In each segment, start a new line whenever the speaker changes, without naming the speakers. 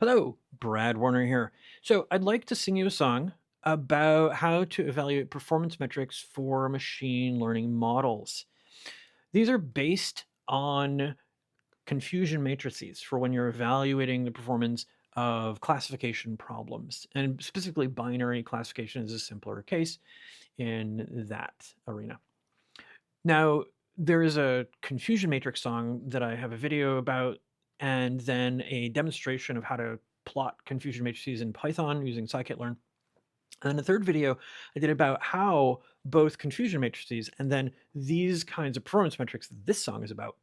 Hello, Brad Werner here. So, I'd like to sing you a song about how to evaluate performance metrics for machine learning models. These are based on confusion matrices for when you're evaluating the performance of classification problems. And specifically, binary classification is a simpler case in that arena. Now, there is a confusion matrix song that I have a video about, and then a demonstration of how to plot confusion matrices in Python using scikit-learn. And then a third video I did about how both confusion matrices and then these kinds of performance metrics that this song is about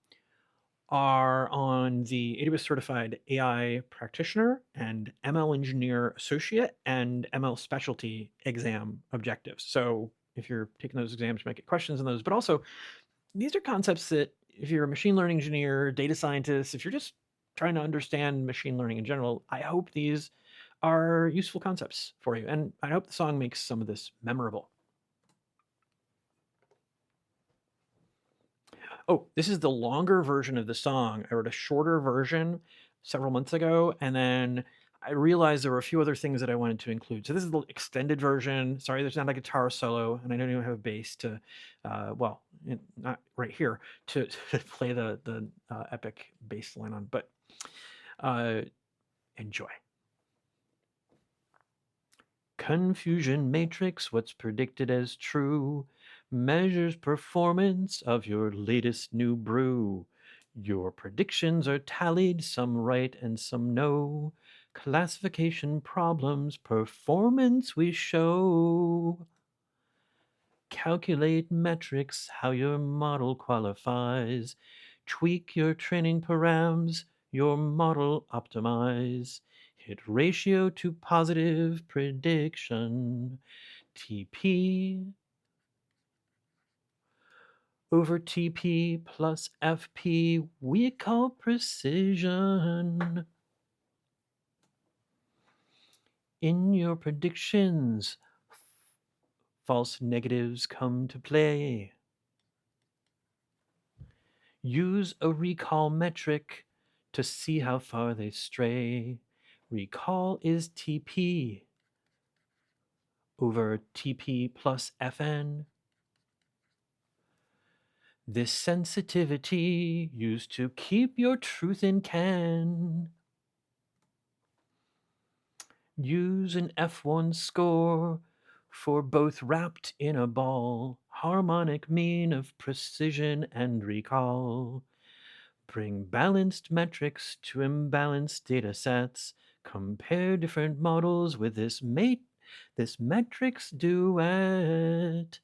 are on the AWS Certified AI Practitioner and ML Engineer Associate and ML Specialty exam objectives. So if you're taking those exams, you might get questions on those, but also these are concepts that if you're a machine learning engineer, data scientist, if you're just trying to understand machine learning in general, I hope these are useful concepts for you. And I hope the song makes some of this memorable. Oh, this is the longer version of the song. I wrote a shorter version several months ago, and then I realized there were a few other things that I wanted to include. So this is the extended version. Sorry, there's not a guitar solo, and I don't even have a bass to, not right here, to, to play the epic bass line on, but uh, enjoy. Confusion matrix, what's predicted as true, measures performance of your latest new brew. Your predictions are tallied, some right and some no. Classification problems, performance we show. Calculate metrics, how your model qualifies. Tweak your training params, your model optimize. Hit ratio to positive prediction. TP over TP plus FP we call precision. In your predictions, false negatives come to play. Use a recall metric to see how far they stray. Recall is TP over TP plus FN. This sensitivity used to keep your truth in can. Use an F1 score for both wrapped in a ball, harmonic mean of precision and recall. Bring balanced metrics to imbalanced data sets. Compare different models with this metrics duet.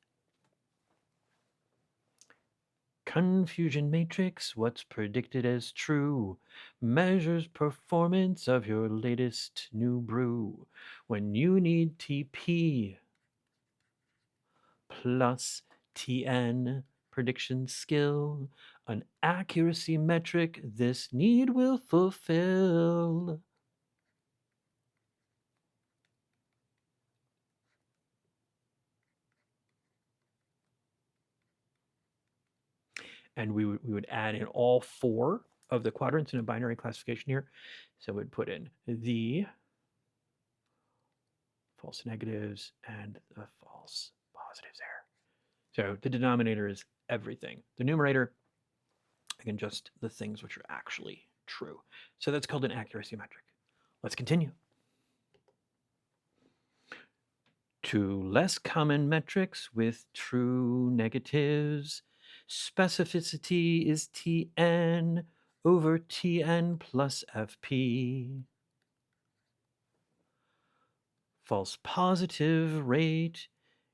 Confusion matrix, what's predicted as true, measures performance of your latest new brew. When you need TP plus TN prediction skill, an accuracy metric this need will fulfill. And we would add in all four of the quadrants in a binary classification here. So we'd put in the false negatives and the false positives there. So the denominator is everything. The numerator, again, just the things which are actually true. So that's called an accuracy metric. Let's continue. To less common metrics with true negatives, specificity is Tn over Tn plus Fp. False positive rate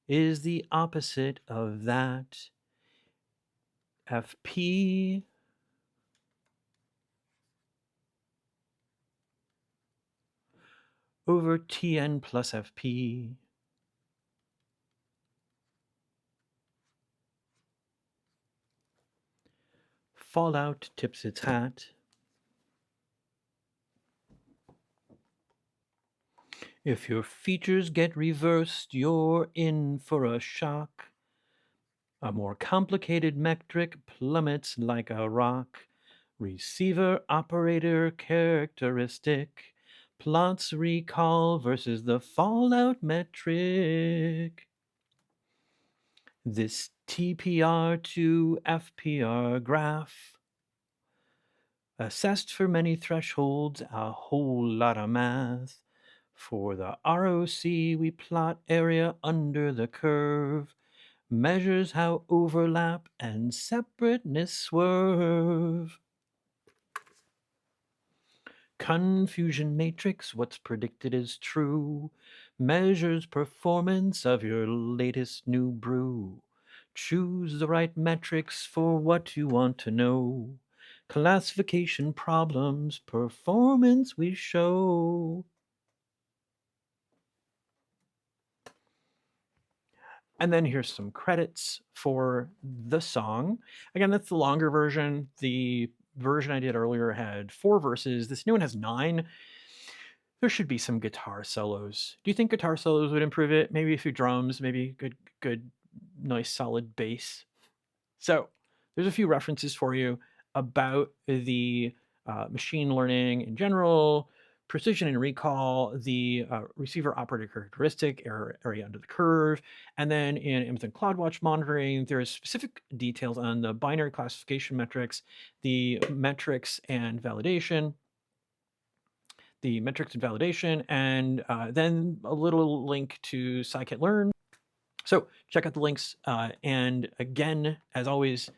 is the opposite of that. Fp over Tn plus Fp. Fallout tips its hat. If your features get reversed, you're in for a shock. A more complicated metric plummets like a rock. Receiver operator characteristic Plots recall versus the fallout metric. This TPR to FPR graph. Assessed for many thresholds, a whole lot of math. For the ROC, we plot area under the curve. Measures how overlap and separateness swerve. Confusion matrix, what's predicted is true. Measures performance of your latest new brew. Choose the right metrics for what you want to know. Classification problems, performance we show. And then here's some credits for the song. Again, that's the longer version. The version I did earlier had 4 verses. This new one has 9. There should be some guitar solos. Do you think guitar solos would improve it? Maybe a few drums, maybe good, nice solid bass. So there's a few references for you about the machine learning in general, precision and recall, the receiver operator characteristic, area under the curve, and then in Amazon CloudWatch monitoring, there's specific details on the binary classification metrics, the metrics and validation, and then a little link to scikit-learn. So check out the links. And again, as always,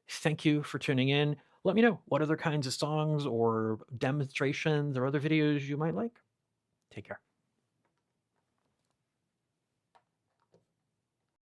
thank you for tuning in. Let me know what other kinds of songs or demonstrations or other videos you might like. Take care.